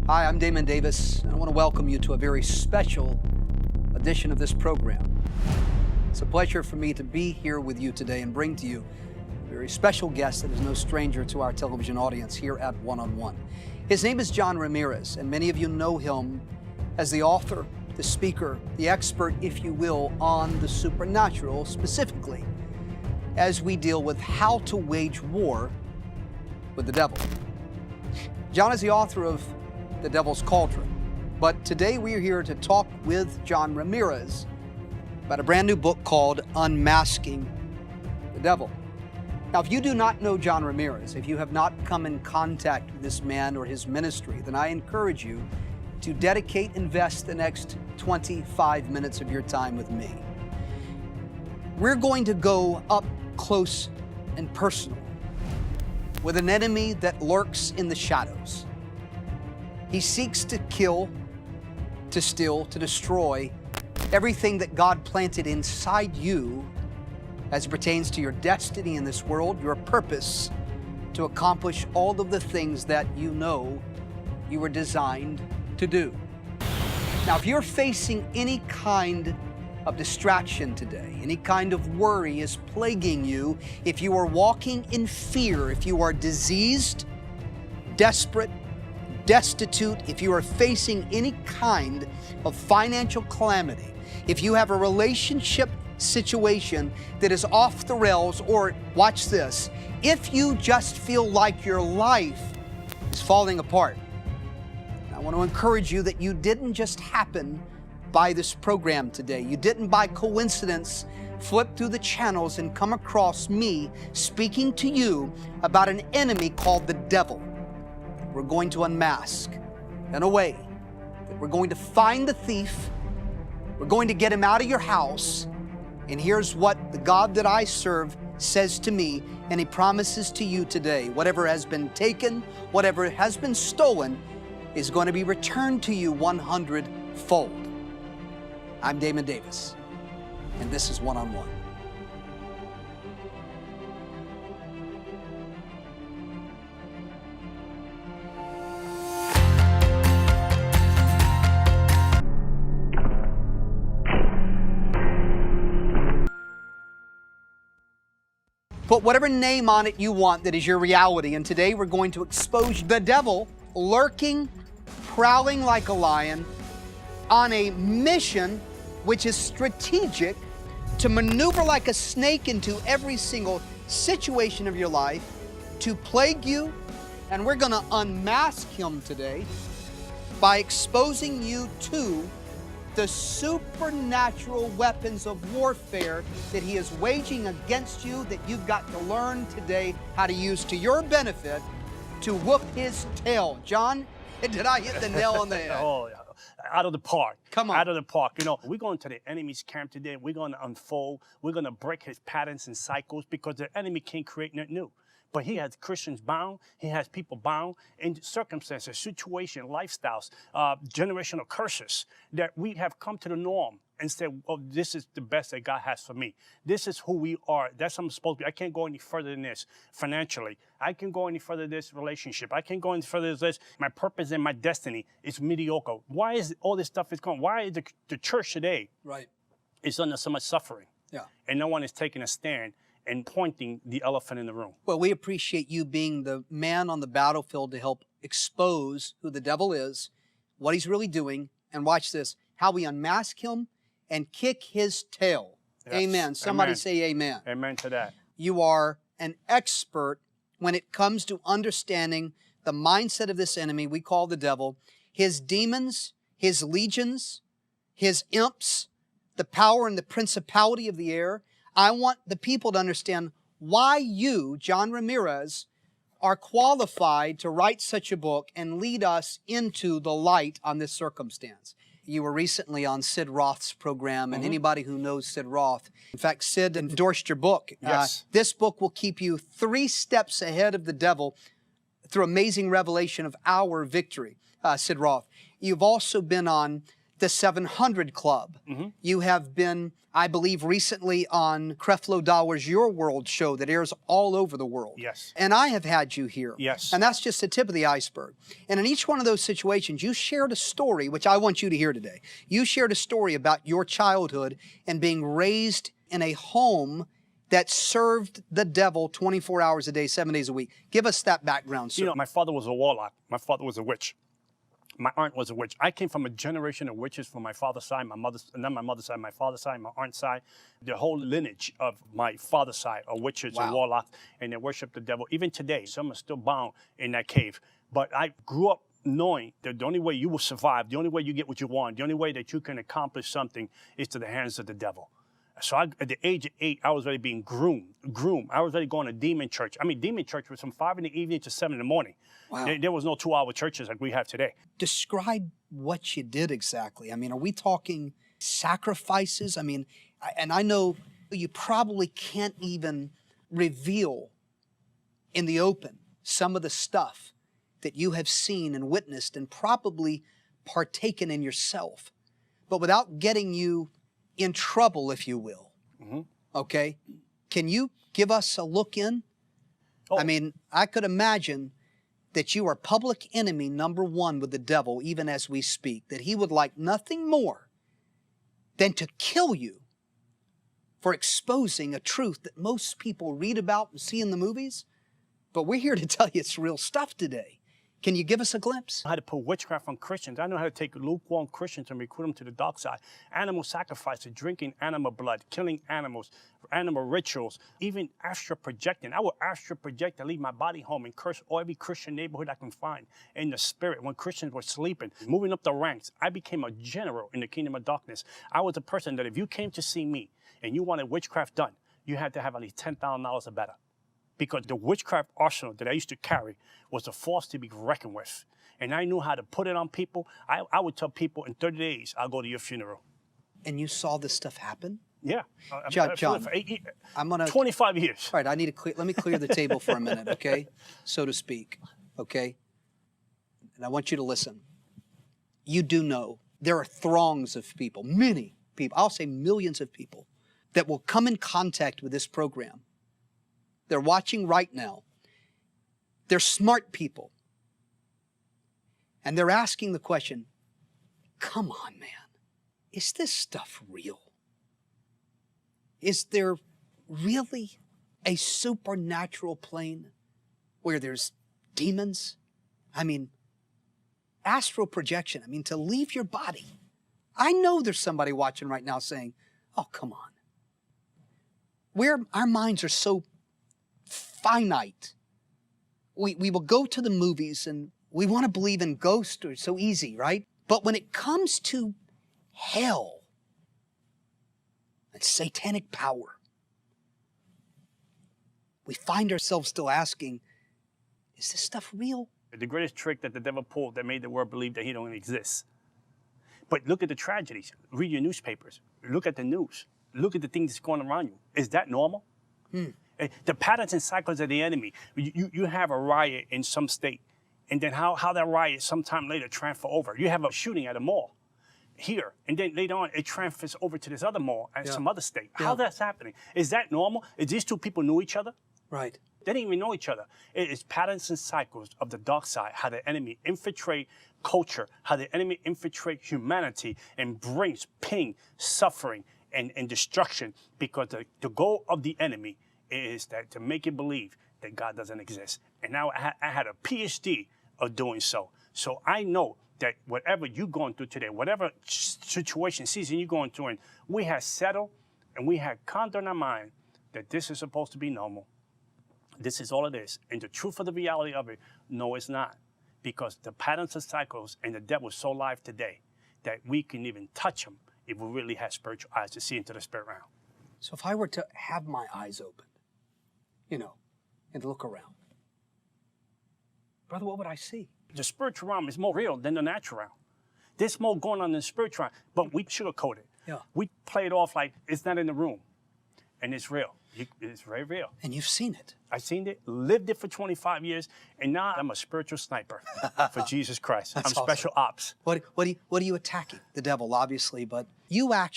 Hi, I'm Damon Davis, and I want to welcome you to a very special edition of this program. It's a pleasure for me to be here with you today and bring to you a very special guest that is no stranger to our television audience here at One on One. His name is John Ramirez, and many of you know him as the author, the speaker, the expert, if you will, on the supernatural, specifically as we deal with how to wage war with the devil. John is the author of The Devil's Cauldron, but today we are here to talk with John Ramirez about a brand new book called Unmasking the Devil. Now, if you do not know John Ramirez, if you have not come in contact with this man or his ministry, then I encourage you to invest the next 25 minutes of your time with me. We're going to go up close and personal with an enemy that lurks in the shadows. He seeks to kill, to steal, to destroy everything that God planted inside you as it pertains to your destiny in this world, your purpose to accomplish all of the things that you know you were designed to do. Now, if you're facing any kind of distraction today, any kind of worry is plaguing you, if you are walking in fear, if you are diseased, desperate, destitute, if you are facing any kind of financial calamity, if you have a relationship situation that is off the rails, or watch this, if you just feel like your life is falling apart, I want to encourage you that you didn't just happen by this program today. You didn't by coincidence flip through the channels and come across me speaking to you about an enemy called the devil. We're going to unmask in a way that we're going to find the thief, we're going to get him out of your house, and here's what the God that I serve says to me, and he promises to you today. Whatever has been taken, whatever has been stolen, is going to be returned to you 100-fold. I'm Damon Davis, and this is One on One. Put whatever name on it you want that is your reality, and today we're going to expose the devil lurking, prowling like a lion, on a mission which is strategic to maneuver like a snake into every single situation of your life to plague you, and we're going to unmask him today by exposing you to the supernatural weapons of warfare that he is waging against you, that you've got to learn today how to use to your benefit to whoop his tail. John, did I hit the nail on the head? Oh, out of the park. Come on. Out of the park. You know, we're going to the enemy's camp today. We're going to unfold. We're going to break his patterns and cycles, because the enemy can't create nothing new. But he has Christians bound. He has people bound in circumstances, situation, lifestyles, generational curses that we have come to the norm and said, well, this is the best that God has for me. This is who we are. That's what I'm supposed to be. I can't go any further than this financially. I can't go any further than this relationship. I can't go any further than this. My purpose and my destiny is mediocre. Why is all this stuff is going? Why is the church today is under so much suffering? Yeah. And no one is taking a stand and pointing the elephant in the room. Well, we appreciate you being the man on the battlefield to help expose who the devil is, what he's really doing, and watch this, how we unmask him and kick his tail. Yes. Amen. Somebody say amen. Amen to that. You are an expert when it comes to understanding the mindset of this enemy we call the devil, his demons, his legions, his imps, the power and the principality of the air. I want the people to understand why you, John Ramirez, are qualified to write such a book and lead us into the light on this circumstance. You were recently on Sid Roth's program, and anybody who knows Sid Roth, in fact, Sid endorsed your book. Yes. This book will keep you 3 steps ahead of the devil through amazing revelation of our victory, Sid Roth. You've also been on the 700 Club. You have been, I believe, recently on Creflo Dollar's Your World show that airs all over the world. Yes. And I have had you here. Yes. And that's just the tip of the iceberg. And in each one of those situations, you shared a story, which I want you to hear today. You shared a story about your childhood and being raised in a home that served the devil 24 hours a day, 7 days a week. Give us that background, sir. You know, my father was a warlock. My father was a witch. My aunt was a witch. I came from a generation of witches from my father's side, my mother's side, my father's side, my aunt's side. The whole lineage of my father's side are witches and warlocks, and they worship the devil. Even today, some are still bound in that cave. But I grew up knowing that the only way you will survive, the only way you get what you want, the only way that you can accomplish something is to the hands of the devil. So at the age of 8, I was already being groomed. I was already going to demon church. I mean, demon church was from 5 in the evening to 7 in the morning. Wow. There was no 2-hour churches like we have today. Describe what you did exactly. I mean, are we talking sacrifices? I mean, and I know you probably can't even reveal in the open some of the stuff that you have seen and witnessed and probably partaken in yourself. But without getting you in trouble, if you will, okay? Can you give us a look in? I mean, I could imagine that you are public enemy #1 with the devil even as we speak, that he would like nothing more than to kill you for exposing a truth that most people read about and see in the movies. But we're here to tell you it's real stuff today. Can you give us a glimpse? I had to put witchcraft on Christians. I know how to take lukewarm Christians and recruit them to the dark side. Animal sacrifices, drinking animal blood, killing animals, animal rituals, even astral projecting. I would astral project and leave my body home and curse every Christian neighborhood I can find in the spirit. When Christians were sleeping, moving up the ranks, I became a general in the kingdom of darkness. I was a person that if you came to see me and you wanted witchcraft done, you had to have at least $10,000 or better. Because the witchcraft arsenal that I used to carry was a force to be reckoned with. And I knew how to put it on people. I would tell people in 30 days, I'll go to your funeral. And you saw this stuff happen? Yeah. John, for 8 years, I'm gonna 25 years. All right, I need to let me clear the table for a minute, okay? So to speak, okay? And I want you to listen. You do know there are throngs of people, many people, I'll say millions of people, that will come in contact with this program. They're watching right now. They're smart people. And they're asking the question, come on, man, is this stuff real? Is there really a supernatural plane where there's demons? I mean, astral projection, I mean, to leave your body. I know there's somebody watching right now saying, oh, come on. Our minds are so finite. We will go to the movies and we want to believe in ghosts, or it's so easy, right? But when it comes to hell and satanic power, we find ourselves still asking, is this stuff real? The greatest trick that the devil pulled that made the world believe that he don't exist. But look at the tragedies. Read your newspapers. Look at the news. Look at the things that's going around you. Is that normal? The patterns and cycles of the enemy. You have a riot in some state, and then how that riot sometime later transfer over. You have a shooting at a mall here, and then later on it transfers over to this other mall at some other state. How that's happening? Is that normal? Is these two people knew each other? Right. They didn't even know each other. It is patterns and cycles of the dark side, how the enemy infiltrate culture, how the enemy infiltrate humanity and brings pain, suffering, and destruction, because the goal of the enemy is that to make you believe that God doesn't exist. And now I had a PhD of doing so. So I know that whatever you're going through today, whatever situation, season you're going through, and we have settled and we have calmed in our mind that this is supposed to be normal. This is all it is. And the truth of the reality of it, no, it's not. Because the patterns and cycles and the devil is so live today that we can even touch him if we really have spiritual eyes to see into the spirit realm. So if I were to have my eyes open, and look around, brother, what would I see? The spiritual realm is more real than the natural realm. There's more going on in the spiritual realm, but we sugarcoat it. Yeah. We play it off like it's not in the room. And it's real. It's very real. And you've seen it. I've seen it, lived it for 25 years, and now I'm a spiritual sniper for Jesus Christ. I'm That's awesome. special ops. What are you attacking? The devil, obviously, but you actually